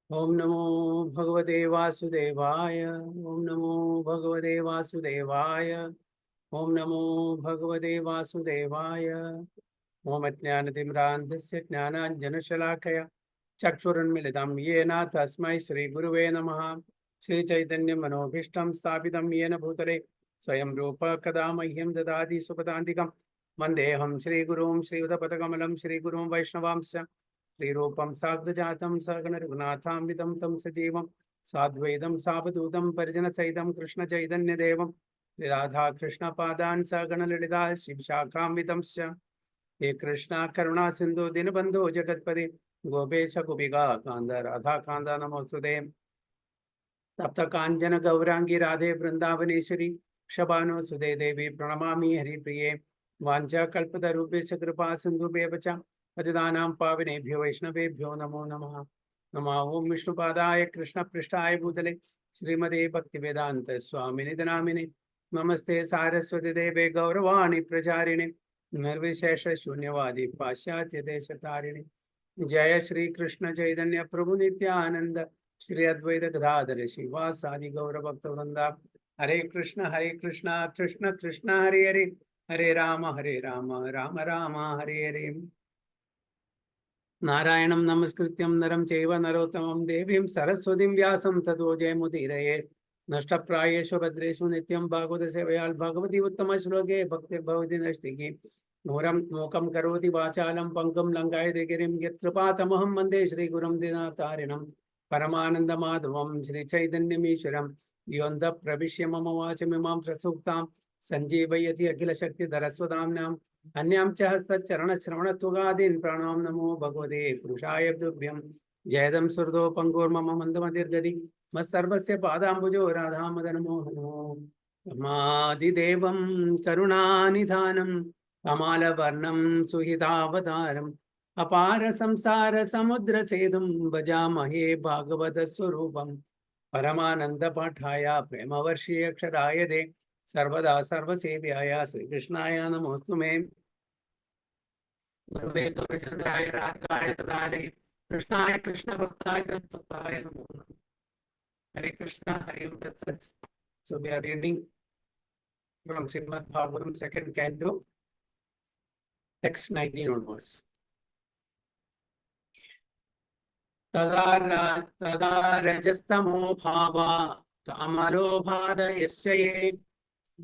Om Namo Bhagavate Vasudevaya. Om Namo Bhagavate Vasudevaya. Om Namo Bhagavate Vasudevaya. Om Ajnanatimrandasya Jnananjanashalakaya Chakshurunmilitam Yena Tasmai Shri Guruve Namaha. Shri Chaitanya Manobhishtam Sthapitam Yena Bhutale Swayam Rupa Kadamahyam Dadadi Supadantikam Vandeham Shri Gurum Shri Udapatakamelam Shri Gurum Vaishnavamsa श्रीरूपं साग्रजातं सगणरघुनाथान्वितं तं सजीवं साद्वैतं सावधूतं परिजनसहितं कृष्णचैतन्यदेवं राधाकृष्णपादान् सगणललिता शिवशाखान्वितंश्च हे कृष्णा करुणा सिन्धु दीनबन्धो जगत्पते गोपेश गोपिका कान्द राधा कान्द नमोस्तुते तप्त कांचन गौरांगी राधे वृंदावनेश्वरी क्षबानो सुदे देवी प्रणमामि हरिप्रिये वाञ्छाकल्पतरुभ्यश्च कृपा सिन्धुभ्येव च पतितानां पावनेभ्यो वैष्णवेभ्यो नमो नमः। नमः ओं विष्णुपादाय कृष्णपृष्ठाय भूतले श्रीमते भक्तिवेदान्त स्वामिने नामिने नमस्ते सारस्वती देवे गौरवाणी प्रचारिणे निर्विशेष शून्यवादी पाश्चात्य देशतारिणे जय श्री कृष्ण चैतन्य प्रभु नित्यानंद श्री अद्वैत गदाधर श्रीवासादि गौर भक्त वृंदा हरे कृष्ण कृष्ण कृष्ण हरे हरे हरे राम राम राम हरे हरे नारायणं नमस्कृत्यं नरं चैव नरोत्तमं देवीं सरस्वतीं व्यासं ततो जयमुदीरये नष्टप्रायेषु भद्रेषु नित्यं भागवत सेवयाल् भगवती उत्तमश्लोके भक्तिर्भवति नष्टिकी मूरं मूकं करोति वाचालं पङ्गुं लङ्घयते गिरिं यत्कृपातमहं वन्दे श्रीगुरुं दीनतारिणं परमानन्दमाधवं श्रीचैतन्यमीश्वरं योऽन्तः प्रविश्य मम वाचमिमां प्रसूक्तां सञ्जीवयति अखिलशक्तिधरस्वधाम्नां अन्यां च हस्तचरणश्रवणत्वगादीन् प्राणां नमो भगवते पुरुषाय तुभ्यं जयदं सुहृदो पङ्गुर्मम मन्दमतिर्गति मत्सर्वस्य पादाम्बुजो राधामदनमोहनो रमादिदेवं करुणानिधानं कमालवर्णं सुहितावतारम् अपार संसार समुद्र सेतुं भजामहे भागवत स्वरूपम् परमानंद पाठाय प्रेमवर्षीय अक्षराय दे सर्वदा सर्वसेव्याय श्रीकृष्णाय नमोऽस्तु मे गुरुवे गौरचंद्राय राधाय तदारे कृष्णाय कृष्ण भक्ताय तत्भक्ताय नमो नमः हरे कृष्णा हरि ओम तत्सत् so we are reading from Srimad Bhagavatam second canto text 19 onwards तदा रजस्तमो भावा कामलोभादयश्च ये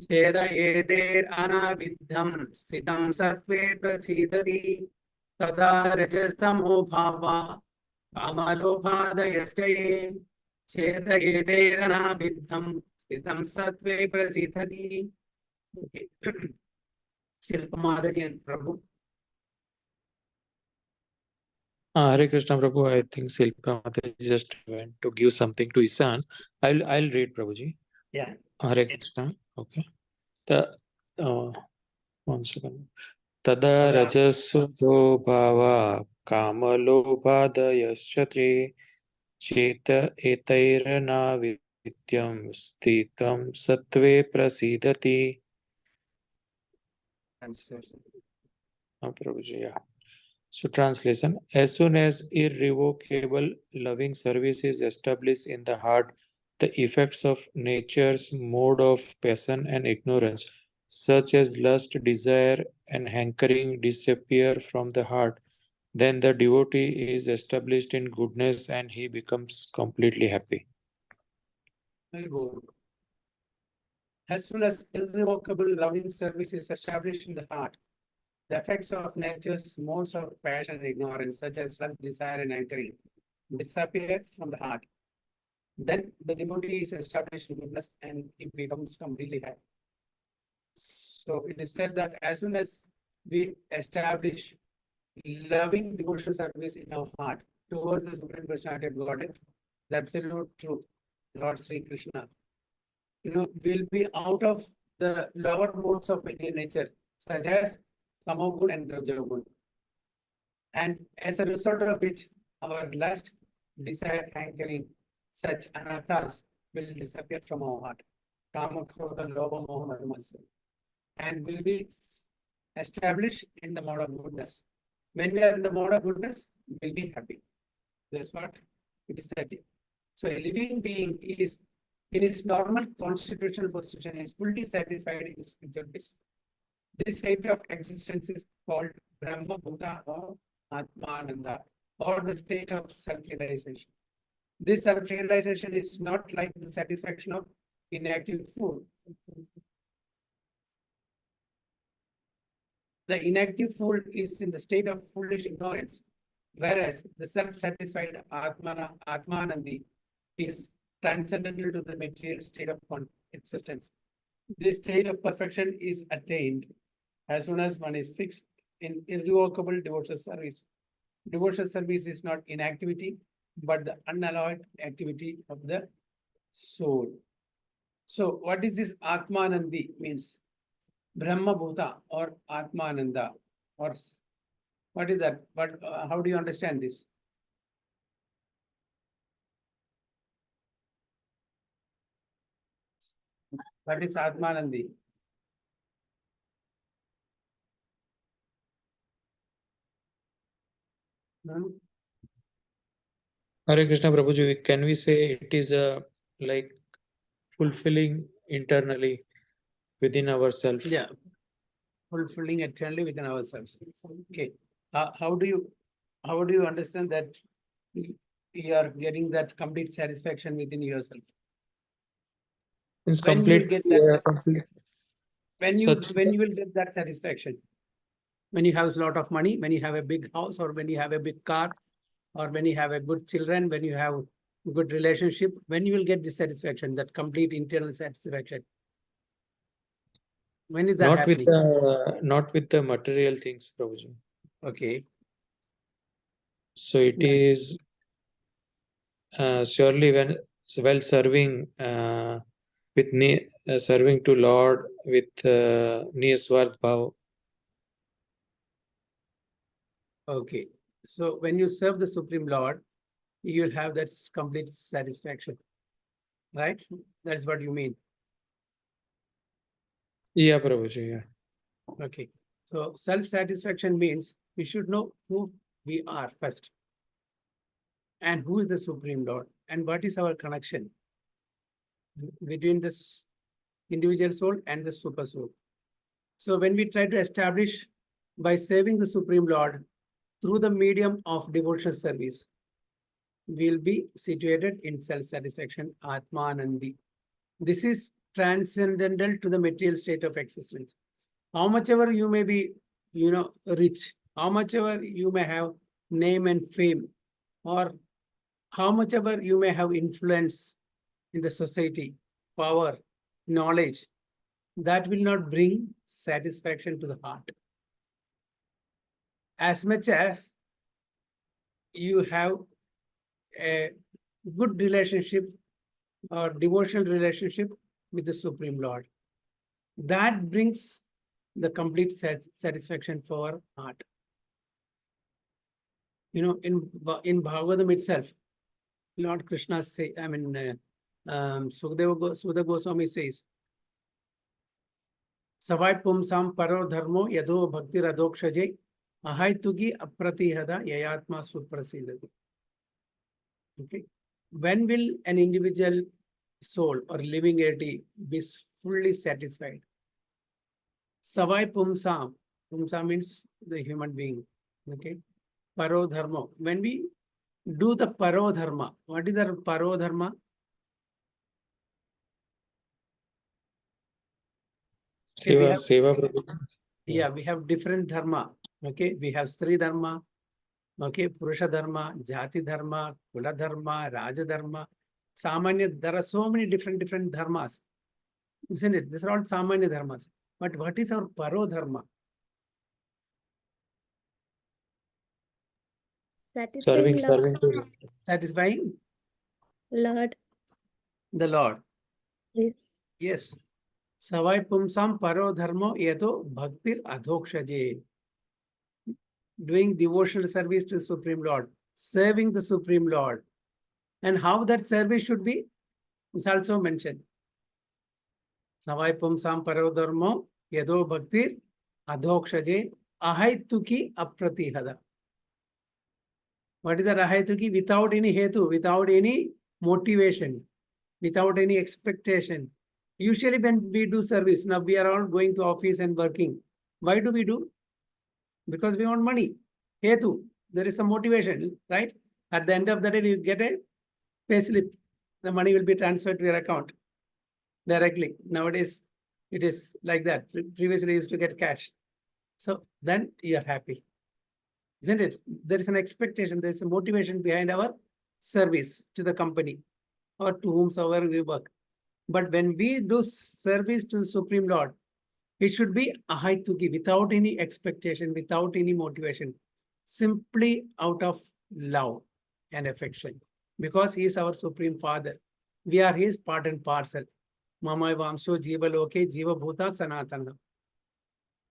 छेदयेतेरनाविद्धं स्थितं सत्त्वे प्रसीदति तदा रजस्तमो भावा कामलोभादयश्च ये छेदयेतेरनाविद्धं स्थितं सत्त्वे प्रसीदति शिल्पमादि प्रभु Hare Krishna Prabhu. I think Silpa Mataji just went to give something to Isan. I'll read Prabhuji. Yeah. Hare Krishna. Okay. One second. Tada rajasudho bhava kamalobhadayasya te cheta etairana vidyam sthitam sattve prasidati. Prabhuji, yeah. So translation, as soon as irrevocable loving service is established in the heart, the effects of nature's mode of passion and ignorance, such as lust, desire, and hankering, disappear from the heart. Then the devotee is established in goodness and he becomes completely happy. Very good. As soon as irrevocable loving service is established in the heart, the effects of nature's modes of passion and ignorance, such as lust, desire, and hankering, disappear from the heart. Then the devotee is established in goodness and he becomes completely happy. So it is said that as soon as we establish loving devotional service in our heart towards the Supreme Personality of Godhead, the absolute truth, Lord Sri Krishna, we'll be out of the lower modes of material nature, such as Tamogun and Rajogun. And as a result of which, our lust, desire, hankering, such anarthas will disappear from our heart. Kama, Krodha, Lobha, Moha, Madhumasa. And will be established in the mode of goodness. When we are in the mode of goodness, we'll be happy. That's what It is said. So a living being is in its normal constitutional position is fully satisfied in spiritual bliss. This state of existence is called Brahma Bhuta or Atmananda, or the state of self-realization. This self-realization is not like the satisfaction of inactive fool. The inactive fool is in the state of foolish ignorance, whereas the self-satisfied Atmanandi is transcendental to the material state of existence. This state of perfection is attained as soon as one is fixed in irrevocable devotional service. Devotional service is not inactivity, but the unalloyed activity of the soul. So, what is this Atmanandi means? Brahma Bhuta or Atmananda, or what is that? But how do you understand this? What is Atmanandi? Hare Krishna Prabhuji, can we say it is a like fulfilling internally within ourselves? Yeah, fulfilling eternally within ourselves. Okay, how do you understand that you are getting that complete satisfaction within yourself? It's When you will complete, get that, complete when such you will get that satisfaction? When you have a lot of money, when you have a big house, or when you have a big car, or when you have a good children, when you have good relationship, when you will get this satisfaction, that complete internal satisfaction? When is that not happening? not with the material things, Prabhuji. Okay. So it Yeah. is surely when while serving with serving to Lord with Niyaswarth Bhav. Okay. So when you serve the Supreme Lord, you'll have that complete satisfaction, right? That's what you mean. Yeah, Prabhuji, yeah. Okay. So self-satisfaction means we should know who we are first, and who is the Supreme Lord, and what is our connection between this individual soul and the super soul. So when we try to establish by serving the Supreme Lord through the medium of devotional service, we'll be situated in self-satisfaction, Atmanandi. This is transcendental to the material state of existence. How much ever you may be, rich, how much ever you may have name and fame, or how much ever you may have influence in the society, power, knowledge, that will not bring satisfaction to the heart. As much as you have a good relationship or devotional relationship with the Supreme Lord, that brings the complete satisfaction for heart. In Bhagavatam itself, Lord Krishna say, Siddha Goswami says, Savai pumsam paro dharmo yado bhakti radokshaje ahaitugi apratihada yayatma suprasidati. Okay. When will an individual soul or living entity be fully satisfied? Savai pumsam. Pumsam means the human being. Okay. Paro dharma. When we do the paro dharma, what is the paro dharma? Okay, Seva Prabhuji. yeah, we have different dharma. Okay, we have Sri dharma, okay, Purusha dharma, Jati dharma, Kula dharma, Raja dharma, Samanya. There are so many different dharmas, isn't it? These are all Samanya dharmas. But what is our paro dharma? Serving to Satisfying Lord. the Lord. Yes. Yes. Savai pumsam paro dharmo yedo bhaktir adhokshaje. Doing devotional service to the Supreme Lord, serving the Supreme Lord. And how that service should be, it's also mentioned. Savai pumsam paro dharmo yedo bhaktir adhokshaje ahaituki apratihada. What is that ahetuki? Without any hetu, without any motivation, without any expectation. Usually when we do service, now we are all going to office and working. Why do we do? Because we want money. Hetu, there is some motivation, right? At the end of the day, we get a pay slip. The money will be transferred to your account directly. Nowadays, it is like that. Previously, you used to get cash. So then you are happy, isn't it? There is an expectation, there is a motivation behind our service to the company or to whomsoever we work. But when we do service to the Supreme Lord, it should be ahaituki, without any expectation, without any motivation, simply out of love and affection, because he is our Supreme Father. We are his part and parcel. Mama Vamsho Jiva Loke Jiva Bhuta Sanatana.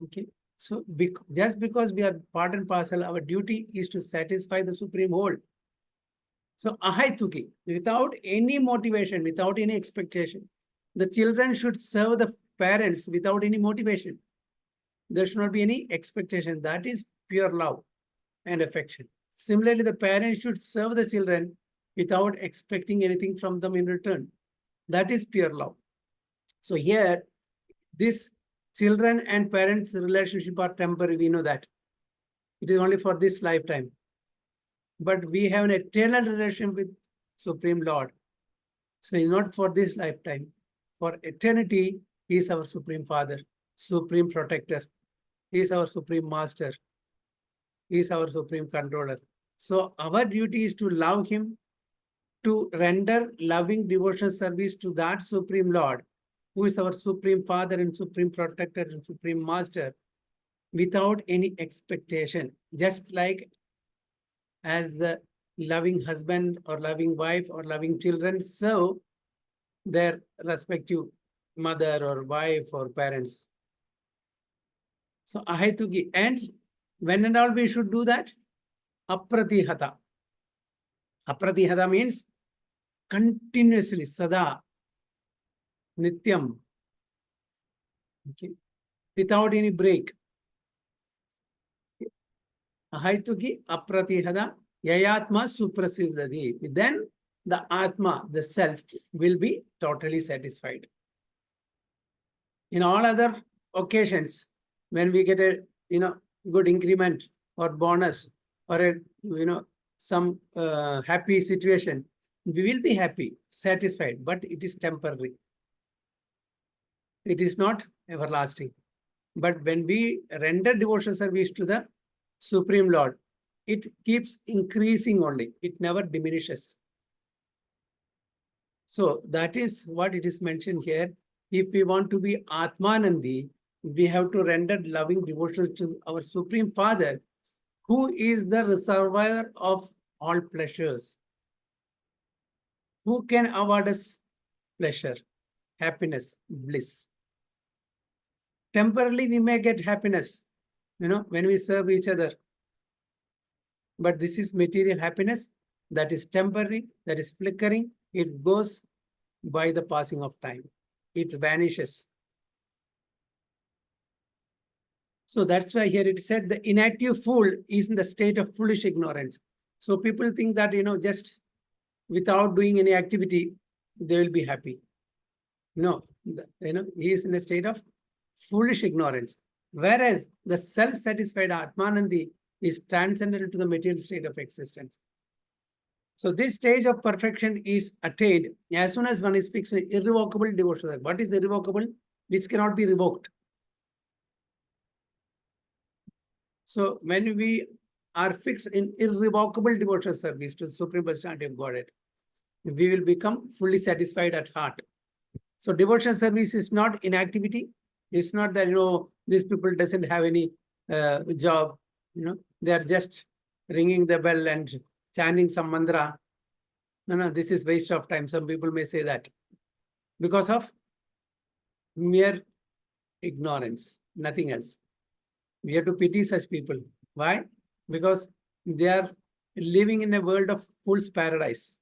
Okay. So just because we are part and parcel, our duty is to satisfy the Supreme Whole. So ahaituki, without any motivation, without any expectation. The children should serve the parents without any motivation. There should not be any expectation. That is pure love and affection. Similarly, the parents should serve the children without expecting anything from them in return. That is pure love. So here, this children and parents relationship are temporary. We know that. It is only for this lifetime. But we have an eternal relation with Supreme Lord. So it's not for this lifetime. For eternity, he is our Supreme Father, Supreme Protector. He is our Supreme Master. He is our Supreme Controller. So our duty is to love him, to render loving devotional service to that Supreme Lord, who is our Supreme Father and Supreme Protector and Supreme Master, without any expectation. Just like as the loving husband or loving wife or loving children serve their respective mother or wife or parents. So ahaituki, and when and all we should do that? Apratihata. Apratihata means continuously, sada, nityam, okay, without any break. Ahaituki apratihada yayatma suprasiddhati. Then the atma, the self, will be totally satisfied. In all other occasions, when we get a good increment or bonus or a some happy situation, we will be happy, satisfied, but it is temporary. It is not everlasting. But when we render devotional service to the Supreme Lord, it keeps increasing only. It never diminishes. So that is what it is mentioned here. If we want to be Atmanandi, we have to render loving devotions to our Supreme Father, who is the reservoir of all pleasures. Who can award us pleasure, happiness, bliss? Temporarily, we may get happiness, when we serve each other. But this is material happiness that is temporary, that is flickering. It goes by the passing of time. It vanishes. So that's why here it said the inactive fool is in the state of foolish ignorance. So people think that, just without doing any activity, they will be happy. No, he is in a state of foolish ignorance. Whereas the self-satisfied Atmanandi is transcendental to the material state of existence. So this stage of perfection is attained as soon as one is fixed in irrevocable devotion. What is irrevocable? Which cannot be revoked. So when we are fixed in irrevocable devotional service to the Supreme Personality of Godhead, we will become fully satisfied at heart. So devotional service is not inactivity. It's not that, these people doesn't have any job, they are just ringing the bell and chanting some mantra. No, this is waste of time. Some people may say that because of mere ignorance, nothing else. We have to pity such people. Why? Because they are living in a world of fool's paradise.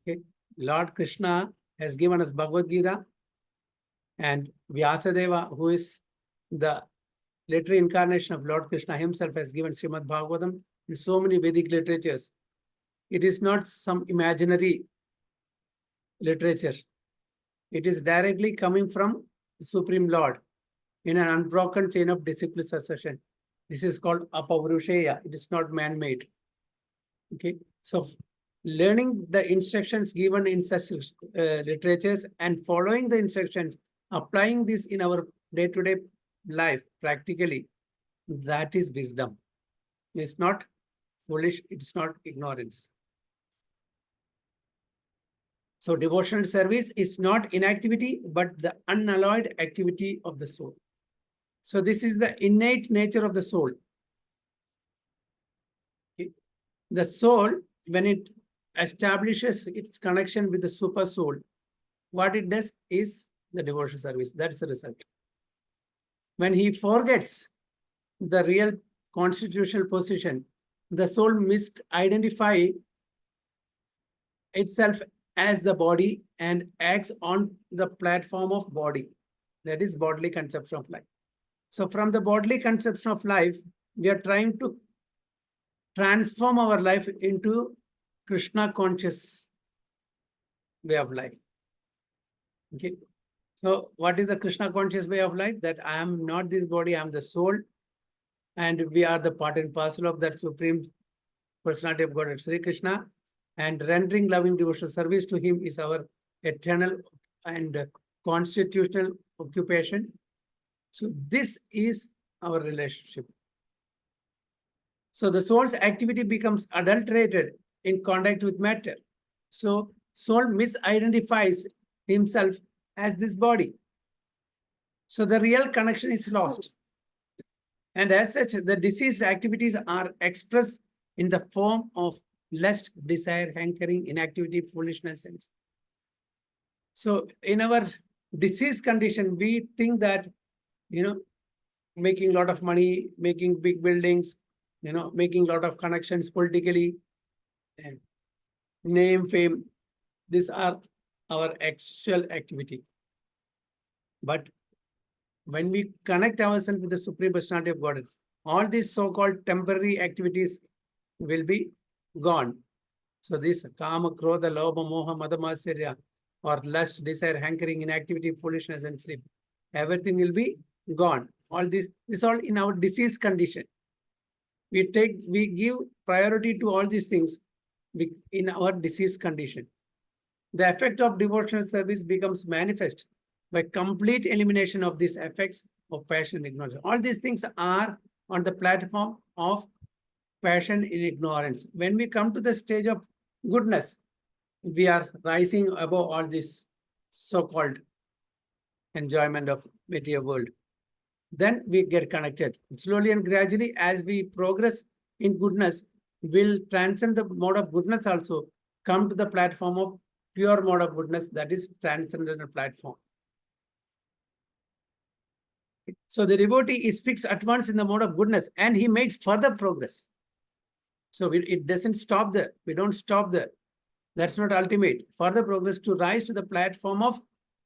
Okay. Lord Krishna has given us Bhagavad Gita, and Vyasadeva, who is the later incarnation of Lord Krishna himself has given Srimad Bhagavatam in so many Vedic literatures. It is not some imaginary literature. It is directly coming from the Supreme Lord in an unbroken chain of disciplic succession. This is called Apavrushaya. It is not man-made. Okay, so learning the instructions given in such literatures and following the instructions, applying this in our day-to-day life practically, that is wisdom. It's not foolish, it's not ignorance. So devotional service is not inactivity, but the unalloyed activity of the soul. So this is the innate nature of the soul. Okay. The soul, when it establishes its connection with the super soul, what it does is the devotional service. That's the result. When he forgets the real constitutional position, the soul misidentify itself as the body and acts on the platform of body. That is bodily conception of life. So from the bodily conception of life, we are trying to transform our life into Krishna conscious way of life. Okay. So what is the Krishna conscious way of life? That I am not this body, I am the soul, and we are the part and parcel of that supreme personality of God, Sri Krishna, and rendering loving devotional service to him is our eternal and constitutional occupation. So this is our relationship. So the soul's activity becomes adulterated in contact with matter. So soul misidentifies himself as this body. So the real connection is lost. And as such, the diseased activities are expressed in the form of lust, desire, hankering, inactivity, foolishness, and so in our disease condition, we think that, making a lot of money, making big buildings, making a lot of connections politically, and name, fame, these are our actual activity. But when we connect ourselves with the Supreme Personality of God, all these so-called temporary activities will be gone. So this kama, krodha, lobha, moha, mada, matsarya, or lust, desire, hankering, inactivity, foolishness, and sleep, everything will be gone. All this all in our disease condition. We give priority to all these things in our disease condition. The effect of devotional service becomes manifest by complete elimination of these effects of passion and ignorance. All these things are on the platform of passion in ignorance. When we come to the stage of goodness, we are rising above all this so-called enjoyment of material world. Then we get connected. Slowly and gradually, as we progress in goodness, we'll transcend the mode of goodness also, come to the platform of pure mode of goodness, that is transcendental platform. So the devotee is fixed at once in the mode of goodness and he makes further progress. So it doesn't stop there. We don't stop there. That's not ultimate. Further progress to rise to the platform of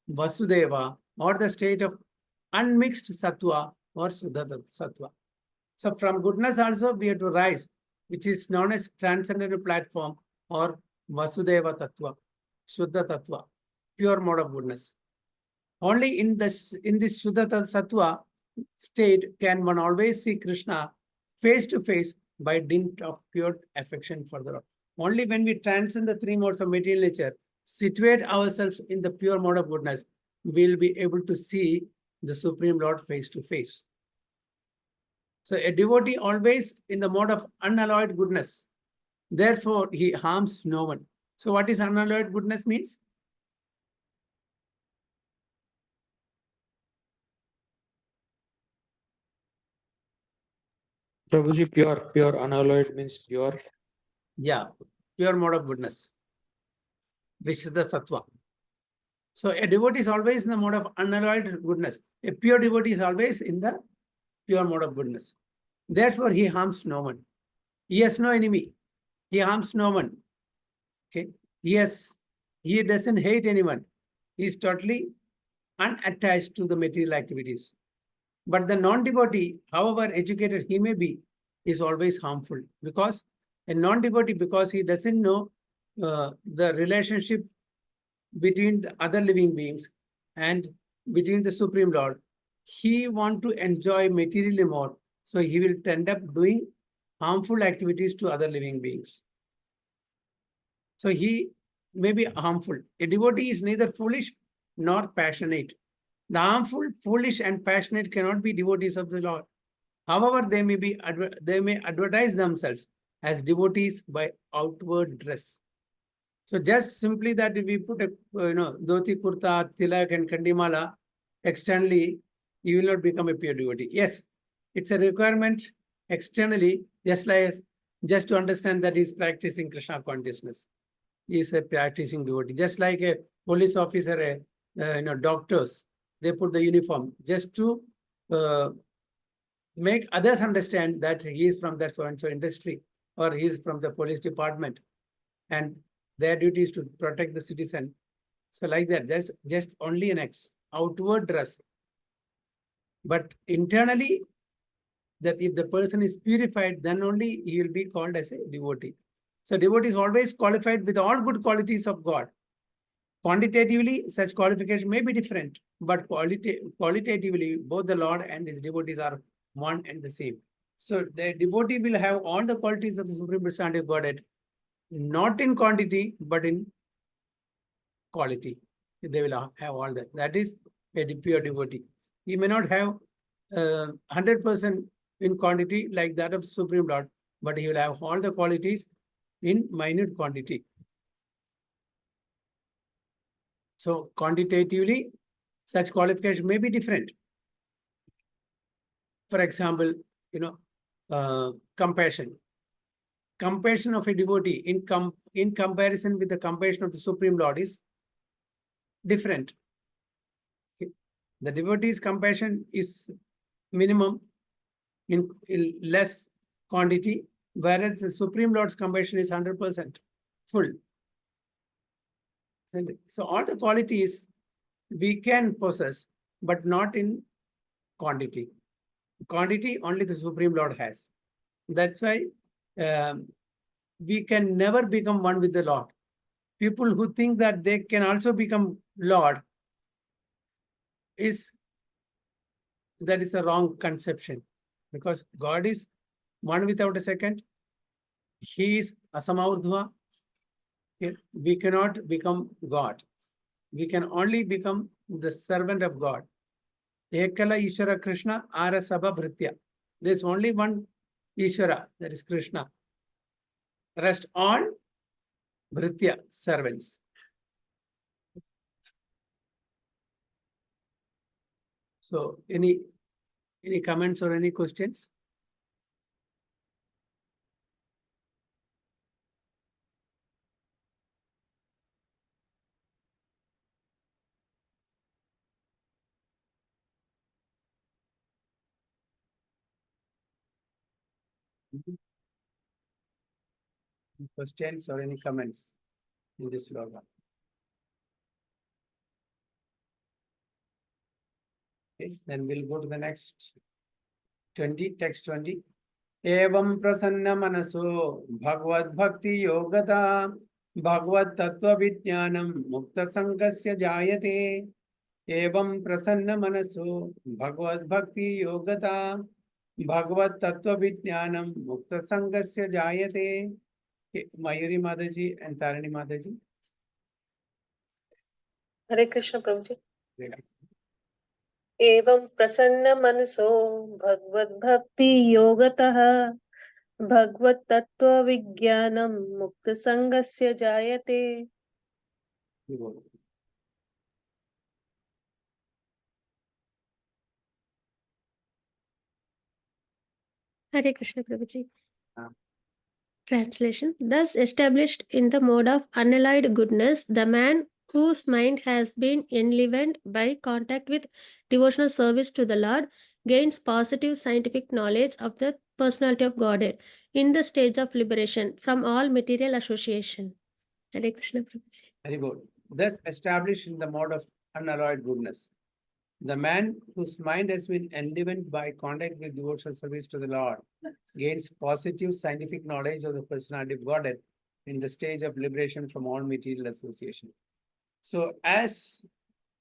Vasudeva, or the state of unmixed sattva or Suddha sattva. So from goodness also we have to rise, which is known as transcendental platform or Vasudeva tattva, Suddha tattva, pure mode of goodness. Only in this Suddha sattva state can one always see Krishna face to face by dint of pure affection for the Lord. Only when we transcend the three modes of material nature, situate ourselves in the pure mode of goodness, we'll be able to see the Supreme Lord face to face. So a devotee always in the mode of unalloyed goodness. Therefore, he harms no one. So what is unalloyed goodness means? Prabhuji, pure unalloyed means pure. Yeah, pure mode of goodness, which is the sattva. So a devotee is always in the mode of unalloyed goodness. A pure devotee is always in the pure mode of goodness. Therefore, he harms no one. He has no enemy. He harms no one. Okay. He doesn't hate anyone. He is totally unattached to the material activities. But the non-devotee, however educated he may be, is always harmful, because a non-devotee, because he doesn't know the relationship between the other living beings and between the Supreme Lord, he want to enjoy materially more, so he will end up doing harmful activities to other living beings. So he may be harmful. A devotee is neither foolish nor passionate. The harmful, foolish, and passionate cannot be devotees of the Lord. However, they may advertise themselves as devotees by outward dress. So just simply that if we put a dhoti, kurta, tilak, and kandimala externally, you will not become a pure devotee. Yes, it's a requirement externally, just to understand that he's practicing Krishna consciousness. He is a practicing devotee. Just like a police officer, doctors, they put the uniform just to make others understand that he is from that so-and-so industry, or he is from the police department, and their duty is to protect the citizen. So like that, that's just only an outward dress. But internally, that if the person is purified, then only he will be called as a devotee. So devotee is always qualified with all good qualities of God. Quantitatively, such qualification may be different, but qualitatively, both the Lord and his devotees are one and the same. So the devotee will have all the qualities of the Supreme Personality of Godhead, not in quantity, but in quality. They will have all that. That is a pure devotee. He may not have 100% in quantity like that of Supreme Lord, but he will have all the qualities in minute quantity. So quantitatively, such qualification may be different. For example, compassion. Compassion of a devotee in comparison with the compassion of the Supreme Lord is different. The devotee's compassion is minimum in less quantity, whereas the Supreme Lord's compassion is 100% full. And so all the qualities we can possess, but not in quantity. Quantity only the Supreme Lord has. That's why we can never become one with the Lord. People who think that they can also become Lord, that is a wrong conception, because God is one without a second. He is Asamardhva. We cannot become God. We can only become the servant of God. Ekala Ishvara Krishna Ara Sabha Bhritya. There is only one Ishvara, that is Krishna. Rest all Bhritya, servants. So any comments or any questions? Questions or any comments in this slogan? Okay, then we'll go to the next 20, text 20. Evam prasanna manaso bhagavad bhakti yogata bhagavad tattva vijnanam mukta sangasya jayate. Evam prasanna manaso bhagavad bhakti yogata bhagavad tattva vijnanam mukta sangasya jayate. Okay, Mayuri Mataji and Tarini Mataji. Hare Krishna Prabhuji. Yeah. एवं प्रसन्न मनसो भगवद भक्ति योगतः भगवत तत्व विज्ञानम मुक्त संगस्य जायते. Hare Krishna Prabhuji. Ah. Translation. Thus established in the mode of unalloyed goodness, the man whose mind has been enlivened by contact with devotional service to the Lord gains positive scientific knowledge of the personality of Godhead in the stage of liberation from all material association. Hare Krishna Prabhuji. Very good. Thus established in the mode of unalloyed goodness. The man whose mind has been enlivened by contact with devotional service to the Lord gains positive scientific knowledge of the personality of Godhead in the stage of liberation from all material association. So as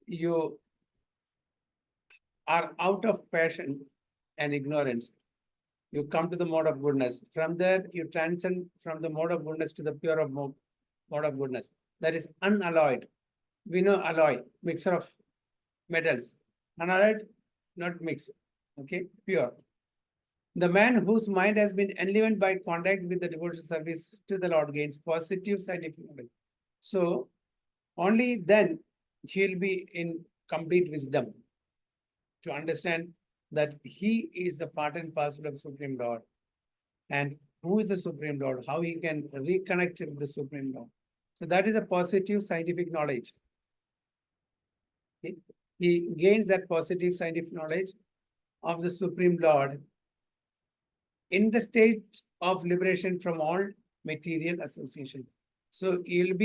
you are out of passion and ignorance, you come to the mode of goodness. From there, you transcend from the mode of goodness to the pure of mode of goodness. That is unalloyed. We know alloy, mixture of metals. Unalloyed, not mixed. Okay, pure. The man whose mind has been enlivened by contact with the devotional service to the Lord gains positive scientific knowledge. So only then he'll be in complete wisdom to understand that he is the part and parcel of Supreme Lord. And who is the Supreme Lord? How he can reconnect with the Supreme Lord. So that is a positive scientific knowledge. Okay? He gains that positive scientific knowledge of the Supreme Lord in the state of liberation from all material association. So he'll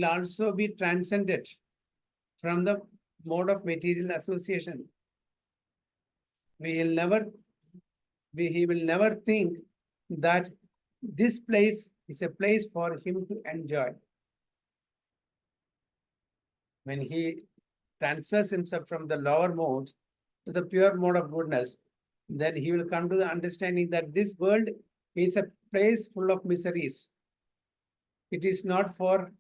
also be transcended from the mode of material association. He will never think that this place is a place for him to enjoy. When he transfers himself from the lower mode to the pure mode of goodness, then he will come to the understanding that this world is a place full of miseries. It is not for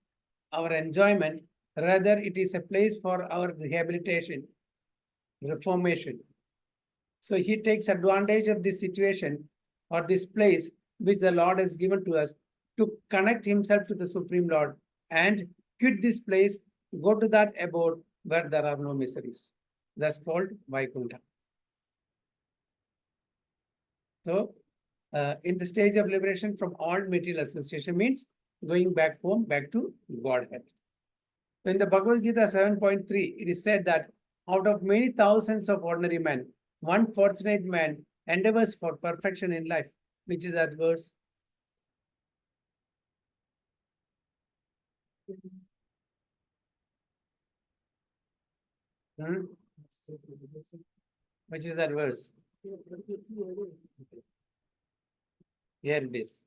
our enjoyment, rather it is a place for our rehabilitation, reformation. So he takes advantage of this situation or this place which the Lord has given to us to connect himself to the Supreme Lord and quit this place, go to that abode where there are no miseries. That's called Vaikuntha. So, in the stage of liberation from all material association means going back home, back to Godhead. So in the Bhagavad Gita 7.3, it is said that out of many thousands of ordinary men, one fortunate man endeavors for perfection in life. Which is that verse? Which is that verse? Here it is.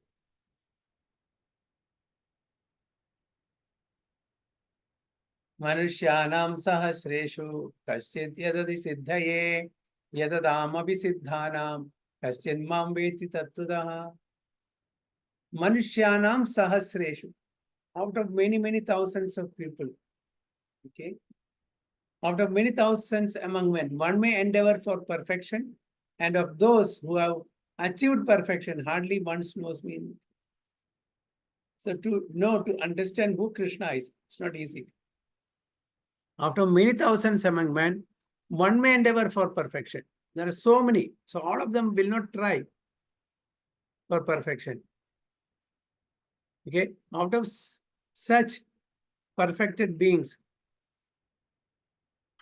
Manusyanam sahasreshu kaschit yadadi siddhaye yadadamapi siddhanam kaschin mam veti tattvadah. Manusyanam sahasreshu. Out of many thousands of people. Okay. Out of many thousands among men, one may endeavor for perfection, and of those who have achieved perfection, hardly one knows me. So to understand who Krishna is, it's not easy. After many thousands among men, one may endeavor for perfection. There are so many, so all of them will not try for perfection. Okay, out of such perfected beings,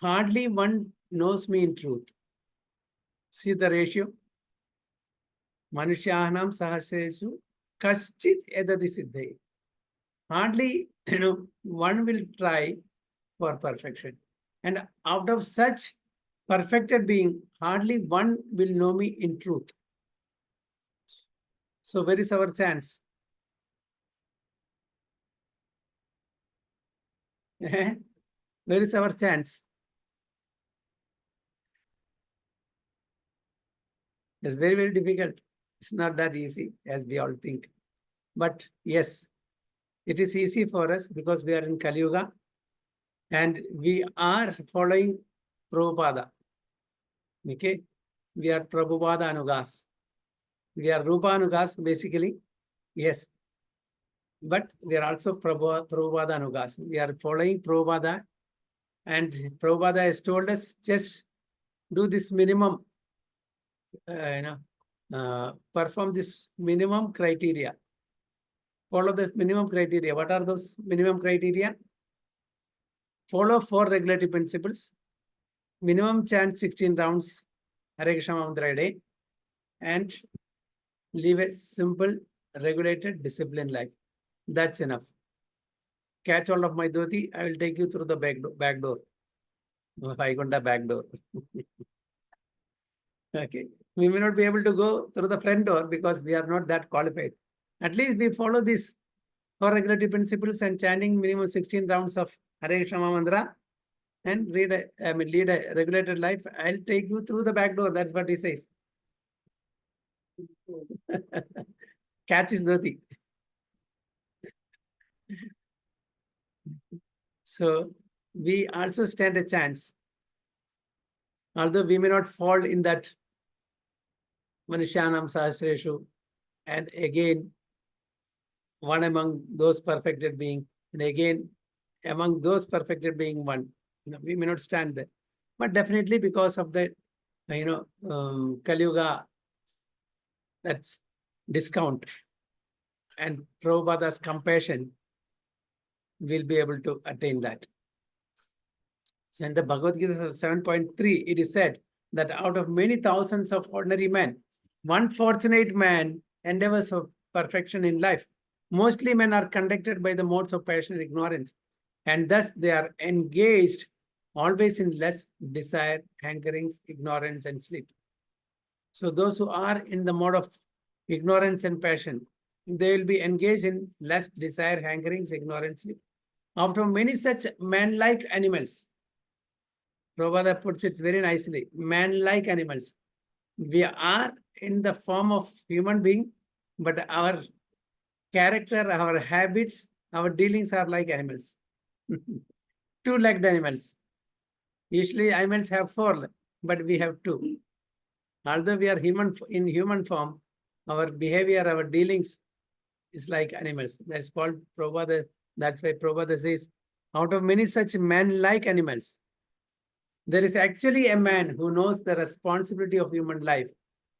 hardly one knows me in truth. See the ratio? Manusyanam sahasresu kaschit edadi siddhaye. Hardly, one will try for perfection. And out of such perfected being, hardly one will know me in truth. So where is our chance? Where is our chance? It's very difficult. It's not that easy as we all think. But yes, it is easy for us because we are in Kali Yuga and we are following Prabhupada. Okay? We are Prabhupada Anugas. We are Rupa Anugas basically. Yes. But we are also Prabhupada Anugas. We are following Prabhupada, and Prabhupada has told us just do this minimum, perform this minimum criteria. Follow the minimum criteria. What are those minimum criteria? Follow 4 regulatory principles. Minimum chant 16 rounds Hare Krishna mantra a day, and live a simple, regulated, disciplined life. That's enough. Catch hold of my dhoti. I will take you through the back door. Vaikunta back door. Okay. We may not be able to go through the front door because we are not that qualified. At least we follow these 4 regulatory principles and chanting minimum 16 rounds of Hare Krishna Mantra and lead a regulated life. I'll take you through the back door. That's what he says. Catch is dhoti. So we also stand a chance. Although we may not fall in that Manishyanam Sahasreshu, and again, one among those perfected being, and again, among those perfected being one. We may not stand there. But definitely because of the, Kali Yuga, that's discount, and Prabhupada's compassion, we'll be able to attain that. So in the Bhagavad Gita 7.3, it is said that out of many thousands of ordinary men, one fortunate man endeavors of perfection in life. Mostly men are conducted by the modes of passion and ignorance, and thus they are engaged always in less desire, hankerings, ignorance, and sleep. So those who are in the mode of ignorance and passion, they will be engaged in less desire, hankerings, ignorance, sleep. After many such man-like animals, Prabhupada puts it very nicely, man-like animals. We are in the form of human being, but our character, our habits, our dealings are like animals. Two-legged animals. Usually animals have 4, but we have 2. Although we are in human form, our behavior, our dealings is like animals. That's called Prabhupada. That's why Prabhupada says, out of many such man-like animals, there is actually a man who knows the responsibility of human life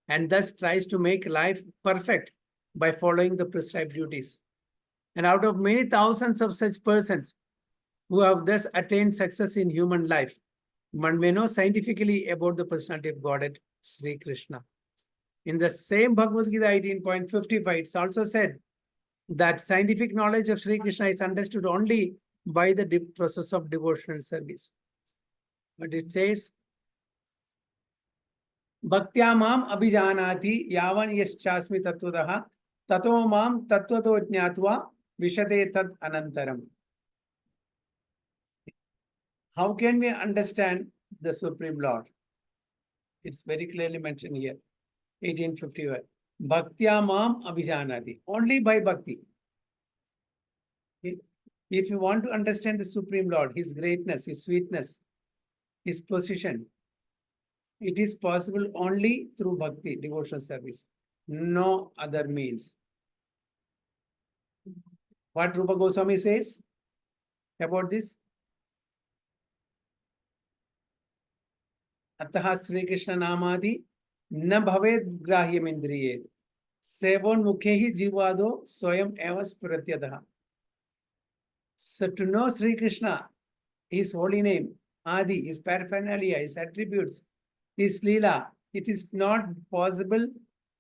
and thus tries to make life perfect by following the prescribed duties. And out of many thousands of such persons who have thus attained success in human life, one may know scientifically about the personality of Godhead, Sri Krishna. In the same Bhagavad Gita 18.55, it's also said that scientific knowledge of Sri Krishna is understood only by the process of devotional service. But it says, Bhaktya mam abhijanati yavan yaschasmi tattvadaha tato mam tattvato jnatva vishate tad anantaram. How can we understand the Supreme Lord? It's very clearly mentioned here, 1851. Bhaktya mam abhijanati. Only by bhakti. If you want to understand the Supreme Lord, His greatness, His sweetness, His position, it is possible only through bhakti, devotional service. No other means. What Rupa Goswami says about this? Ataha Sri Krishna Namadi na bhaved grahyam indriye sevon mukhehi jivado swayam eva spuratyadaha. So to know Sri Krishna, His holy name, Adi, His paraphernalia, His attributes, His Leela, it is not possible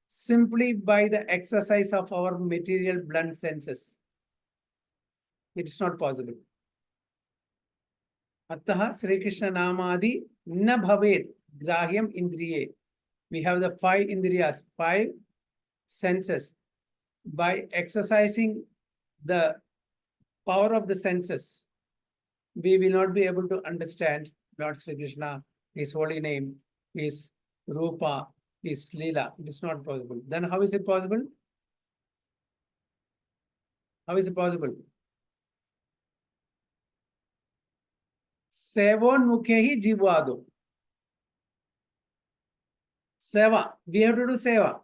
simply by the exercise of our material blunt senses. It is not possible. Attaha Sri Krishna Namadi na bhaved grahyam indriye. We have the 5 indriyas, 5 senses. By exercising the power of the senses, we will not be able to understand Lord Sri Krishna, His holy name, His Rupa, His Leela. It is not possible. Then how is it possible? How is it possible? Sevon mukhehi jivado. Seva. We have to do seva.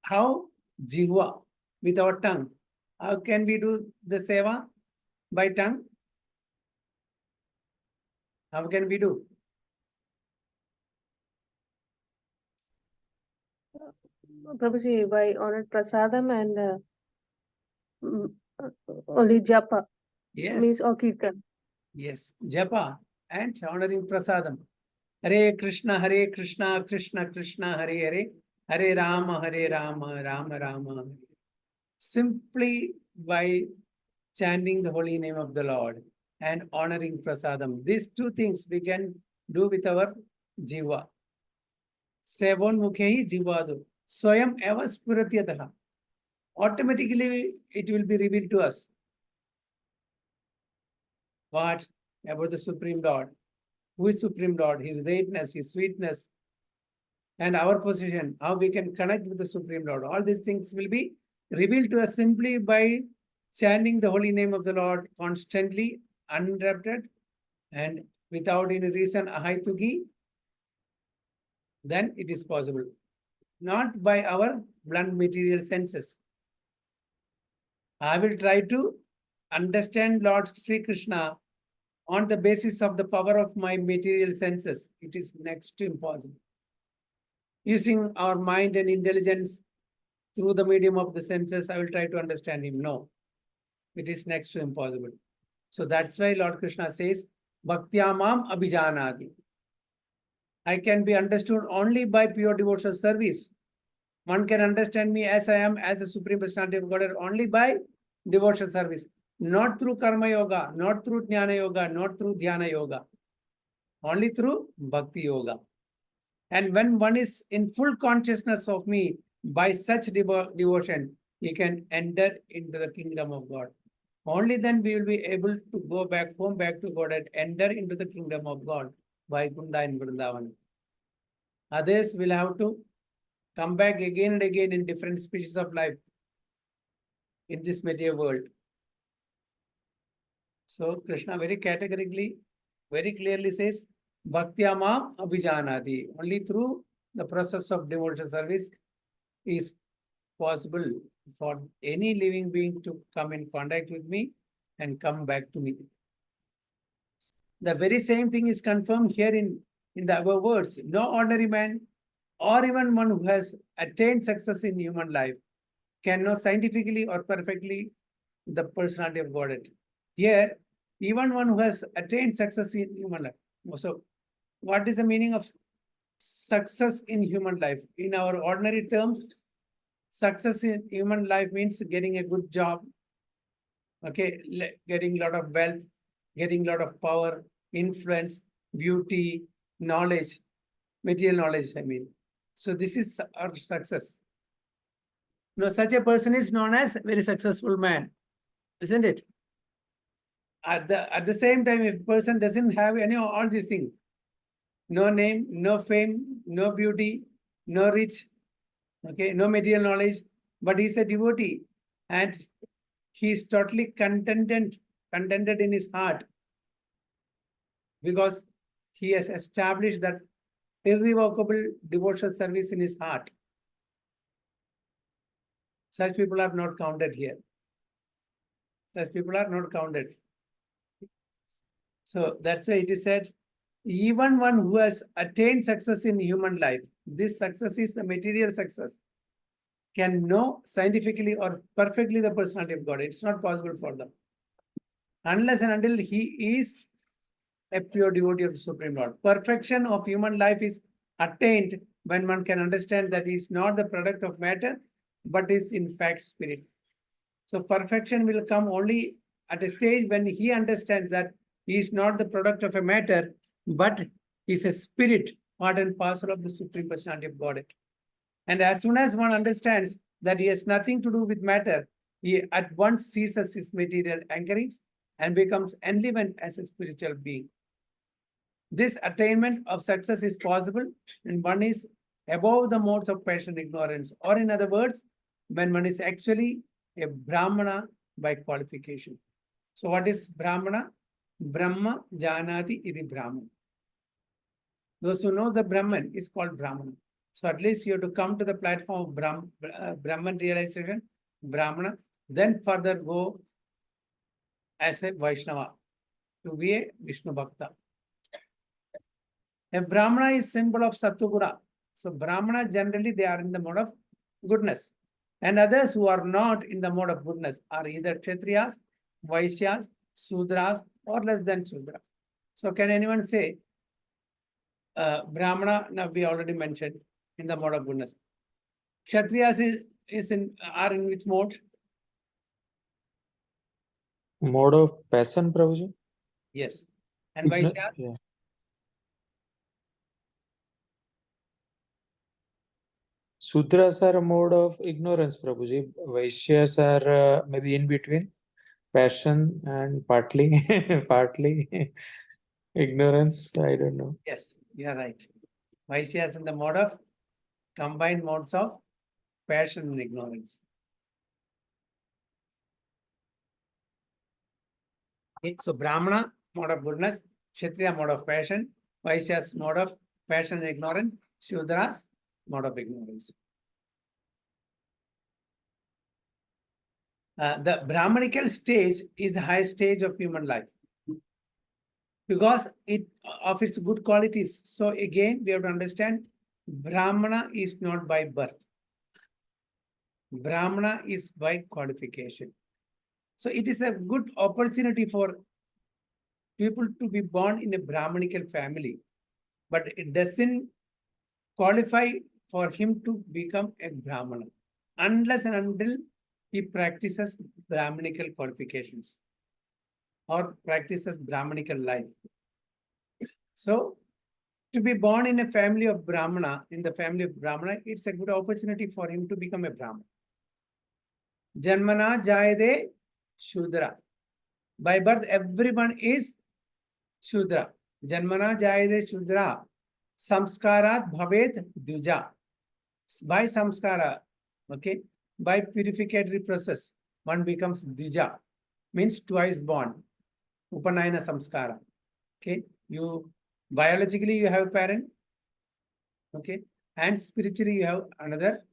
How? Jihva. With our tongue. How can we do the seva? By tongue? How can we do? Prabhuji, by honored prasadam and only japa Yes. means or kirtan. Yes. Japa and honoring prasadam. Hare Krishna, Krishna Krishna, Hare Hare, Hare Rama, Rama Rama, Hare. Simply by chanting the holy name of the Lord, and honoring prasadam. These two things we can do with our jiva. Sevonmukhi jivadu. Swayam eva spuratyataha. Automatically it will be revealed to us. What about the Supreme Lord? Who is Supreme Lord? His greatness, His sweetness, and our position, how we can connect with the Supreme Lord. All these things will be revealed to us simply by chanting the holy name of the Lord constantly, uninterrupted, and without any reason, ahaitugi, then it is possible. Not by our blunt material senses. I will try to understand Lord Sri Krishna on the basis of the power of my material senses. It is next to impossible. Using our mind and intelligence through the medium of the senses, I will try to understand him. No, it is next to impossible. So that's why Lord Krishna says, Bhaktyamam abhijanati. I can be understood only by pure devotional service. One can understand me as I am, as a Supreme Personality of Godhead, only by devotional service. Not through Karma Yoga, not through Jnana Yoga, not through Dhyana Yoga. Only through Bhakti Yoga. And when one is in full consciousness of me, by such devotion, he can enter into the kingdom of God. Only then we will be able to go back home, back to God, and enter into the kingdom of God by Kunda and Vrindavan. Others will have to come back again and again in different species of life in this material world. So Krishna very categorically, very clearly says, Bhaktyamam abhijanati. Only through the process of devotional service is possible for any living being to come in contact with me and come back to me. The very same thing is confirmed here in the above words. No ordinary man or even one who has attained success in human life can know scientifically or perfectly the personality of Godhead. Here, even one who has attained success in human life. So, what is the meaning of success in human life? In our ordinary terms, success in human life means getting a good job, okay, getting a lot of wealth, getting a lot of power, influence, beauty, knowledge, material knowledge, I mean. So this is our success. Now, such a person is known as a very successful man, isn't it? At the same time, if a person doesn't have any of all these things, no name, no fame, no beauty, no rich, okay, no material knowledge, but he's a devotee and he's totally contented in his heart because he has established that irrevocable devotional service in his heart. Such people are not counted here. Such people are not counted. So that's why it is said, even one who has attained success in human life, this success is the material success, can know scientifically or perfectly the personality of God. It's not possible for them. Unless and until he is a pure devotee of the Supreme Lord. Perfection of human life is attained when one can understand that he is not the product of matter, but is in fact spirit. So perfection will come only at a stage when he understands that he is not the product of a matter, but is a spirit, part and parcel of the Supreme Personality of Godhead. And as soon as one understands that he has nothing to do with matter, he at once ceases his material anchorings and becomes enlivened as a spiritual being. This attainment of success is possible when one is above the modes of passion and ignorance, or in other words, when one is actually a Brahmana by qualification. So what is Brahmana? Brahma Janati iti Brahman. Those who know the Brahman is called Brahmana. So at least you have to come to the platform of Brahman realization, Brahmana, then further go as a Vaishnava to be a Vishnu Bhakta. A Brahmana is symbol of Sattva. So Brahmana generally they are in the mode of goodness. And others who are not in the mode of goodness are either Kshatriyas, Vaishyas, Sudras, or less than Sudras. So can anyone say Brahmana, now we already mentioned, in the mode of goodness. Kshatriyas are in which mode? Mode of passion, Prabhuji? Yes. And Vaishyas? Yeah. Sudras are a mode of ignorance, Prabhuji. Vaishyas are maybe in between passion and partly partly ignorance. I don't know. Yes, you are right. Vaishyas in the mode of combined modes of passion and ignorance. Okay, so Brahmana, mode of goodness, Kshatriya, mode of passion, Vaishyas, mode of passion and ignorance, Shudras, mode of ignorance. The Brahmanical stage is the highest stage of human life because it of its good qualities. So again, we have to understand Brahmana is not by birth. Brahmana is by qualification. So it is a good opportunity for people to be born in a Brahmanical family, but it doesn't qualify for him to become a Brahmana unless and until he practices Brahmanical qualifications or practices Brahmanical life. So to be born in a family of Brahmana, in the family of Brahmana, it's a good opportunity for him to become a Brahmana. Janmana Jayade Shudra. By birth, everyone is Shudra. Janmana Jayade Shudra. Samskarat Bhavet Duja. By samskara, okay, by purificatory process, one becomes Duja, means twice born. Upanayana samskara. Okay, you biologically you have a parent, okay, and spiritually you have another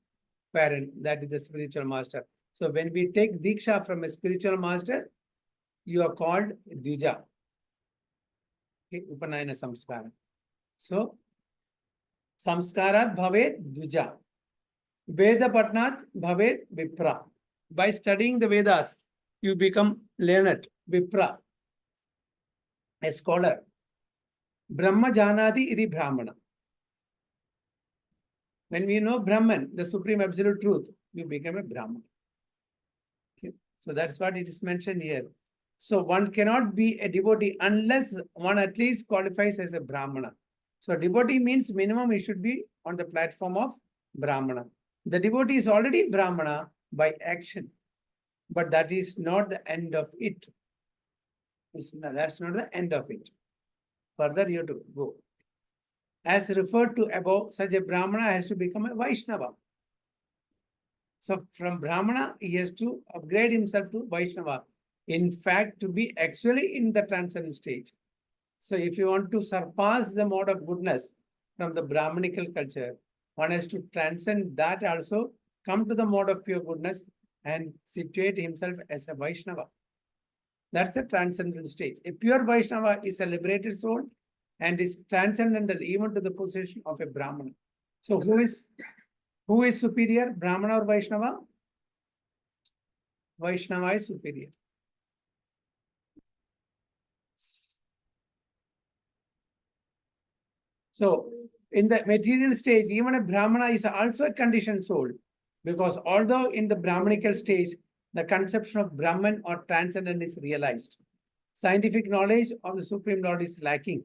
parent, that is the spiritual master. So when we take Diksha from a spiritual master, you are called Dvija. Okay, Upanayana samskara. So samskarat bhavet Dvija. Veda patnat bhavet Vipra. By studying the Vedas, you become learned, Vipra, a scholar. Brahma janati iti Brahmana. When we know Brahman, the supreme absolute truth, you become a Brahman. Okay. So that's what it is mentioned here. So one cannot be a devotee unless one at least qualifies as a Brahmana. So devotee means minimum he should be on the platform of Brahmana. The devotee is already Brahmana by action, but that is not the end of it. That's not the end of it. Further you have to go. As referred to above, such a Brahmana has to become a Vaishnava. So from Brahmana, he has to upgrade himself to Vaishnava. In fact, to be actually in the transcendent stage. So if you want to surpass the mode of goodness from the Brahmanical culture, one has to transcend that also, come to the mode of pure goodness and situate himself as a Vaishnava. That's the transcendental stage. A pure Vaishnava is a liberated soul and is transcendental even to the position of a Brahmana. So who is superior, Brahmana or Vaishnava? Vaishnava is superior. So in the material stage, even a Brahmana is also a conditioned soul, because although in the Brahmanical stage, the conception of Brahman or transcendent is realized, scientific knowledge of the Supreme Lord is lacking.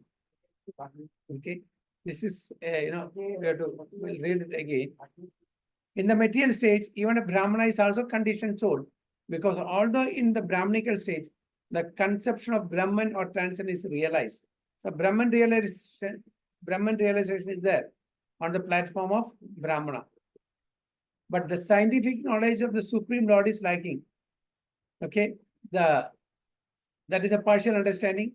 Okay, this is, we have to, we'll read it again. In the material stage, even a Brahmana is also conditioned soul, because although in the Brahmanical stage, the conception of Brahman or transcendent is realized. So Brahman realization is there on the platform of Brahmana. But the scientific knowledge of the Supreme Lord is lacking. Okay, that is a partial understanding,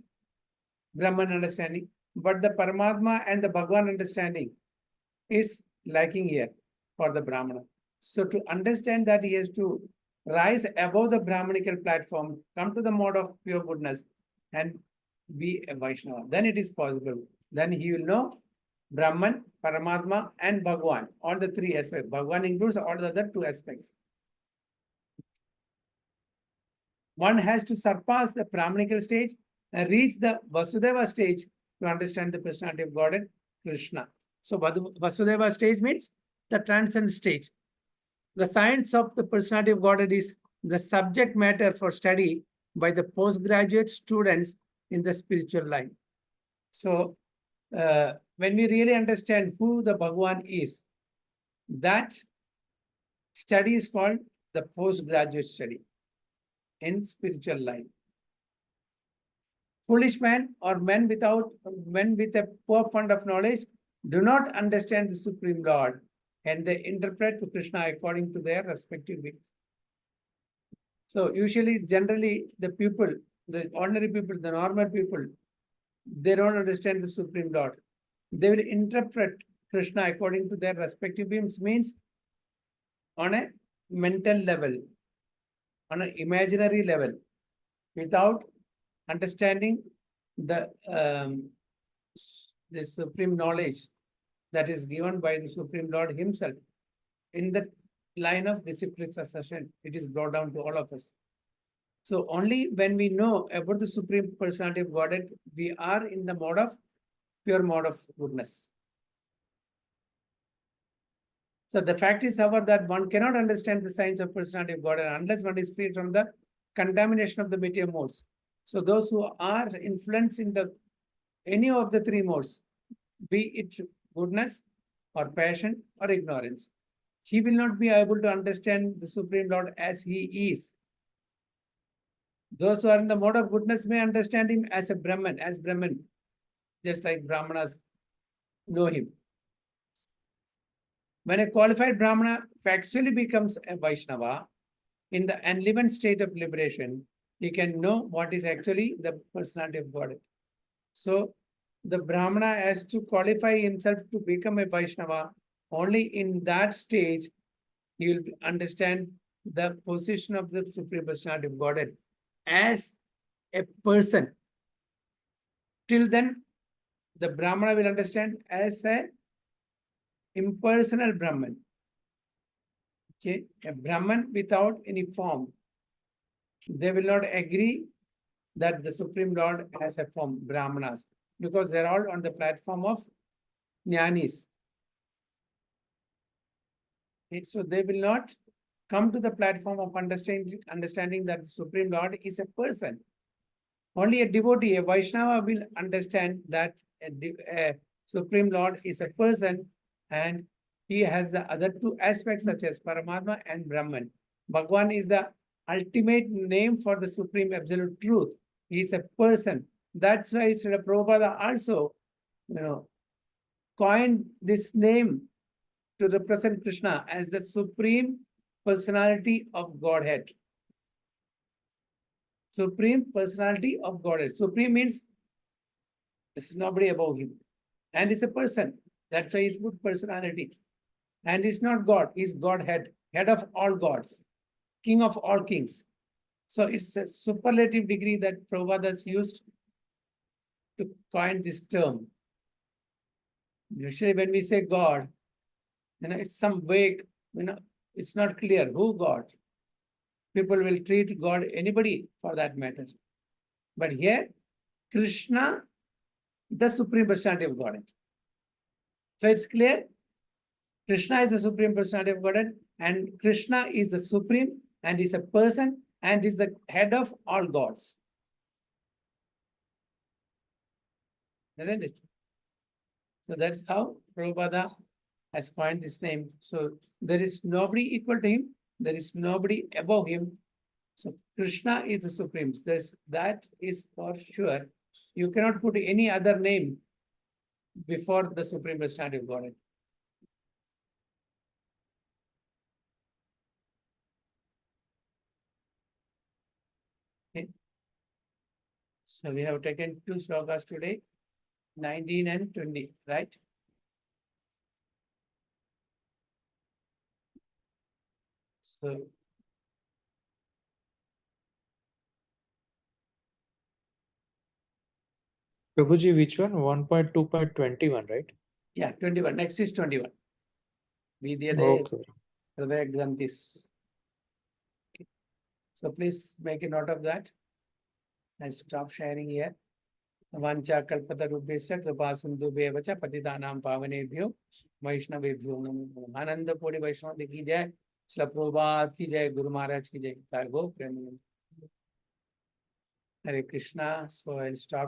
Brahman understanding, but the Paramatma and the Bhagwan understanding is lacking here for the Brahmana. So to understand that, he has to rise above the Brahmanical platform, come to the mode of pure goodness and be a Vaishnava. Then it is possible. Then he will know Brahman, Paramatma and Bhagwan, all the three aspects. Bhagwan includes all the other two aspects. One has to surpass the Brahmanical stage and reach the Vasudeva stage to understand the personality of Godhead, Krishna. So Vasudeva stage means the transcendent stage. The science of the personality of Godhead is the subject matter for study by the postgraduate students in the spiritual life. So when we really understand who the Bhagwan is, that study is called the postgraduate study in spiritual life. Foolish men or men with a poor fund of knowledge do not understand the Supreme Lord, and they interpret Krishna according to their respective views. So usually, generally, the people, the ordinary people, the normal people, they don't understand the Supreme Lord. They will interpret Krishna according to their respective views, means on a mental level, on an imaginary level, without understanding the supreme knowledge that is given by the Supreme Lord himself. In the line of discipline succession, it is brought down to all of us. So only when we know about the Supreme Personality of Godhead, we are in the mode of pure mode of goodness. So the fact is, however, that one cannot understand the science of personality of God unless one is free from the contamination of the material modes. So those who are influencing any of the three modes, be it goodness or passion or ignorance, he will not be able to understand the Supreme Lord as he is. Those who are in the mode of goodness may understand him as a Brahman, just like Brahmanas know him. When a qualified Brahmana factually becomes a Vaishnava, in the enlivened state of liberation, he can know what is actually the personality of God. So the Brahmana has to qualify himself to become a Vaishnava. Only in that stage, he will understand the position of the Supreme Personality of Godhead as a person. Till then, the Brahmana will understand as a impersonal Brahman. Okay, a Brahman without any form. They will not agree that the Supreme Lord has a form, Brahmanas, because they're all on the platform of Jnanis. Okay, so they will not come to the platform of understanding that the Supreme Lord is a person. Only a devotee, a Vaishnava, will understand that a Supreme Lord is a person, and he has the other two aspects such as Paramatma and Brahman. Bhagwan is the ultimate name for the Supreme Absolute Truth. He is a person. That's why Srila Prabhupada also, coined this name to represent Krishna as the Supreme Personality of Godhead. Supreme Personality of Godhead. Supreme means there's nobody above him. And it's a person. That's why he's good personality. And he's not God, he's Godhead, head of all gods, king of all kings. So it's a superlative degree that Prabhupada has used to coin this term. Usually when we say God, it's some vague, it's not clear who God. People will treat God, anybody for that matter. But here, Krishna, the Supreme Personality of Godhead. So it's clear, Krishna is the Supreme Personality of Godhead, and Krishna is the Supreme, and is a person, and is the head of all gods. Isn't it? So that's how Prabhupada has coined this name. So there is nobody equal to him. There is nobody above him. So Krishna is the Supreme. That is for sure. You cannot put any other name before the Supreme Personality of Godhead. Okay. So we have taken two slokas today, 19 and 20, right? So Prabhuji, which one? 1.2.21, right? yeah, 21. Next is 21. Vidyade Okay. Hridaya Granthis. Okay. So please make a note of that and stop sharing here. Vancha kalpata rubhesya kripa sindhubheva cha patitanam pavanebhyo vaishnavebhyo namo namaha. Ananda Kodi Vaishnava ki jai, Srila Prabhupada ki jai, Guru Maharaj ki jai. Go, Hare Krishna. So I'll stop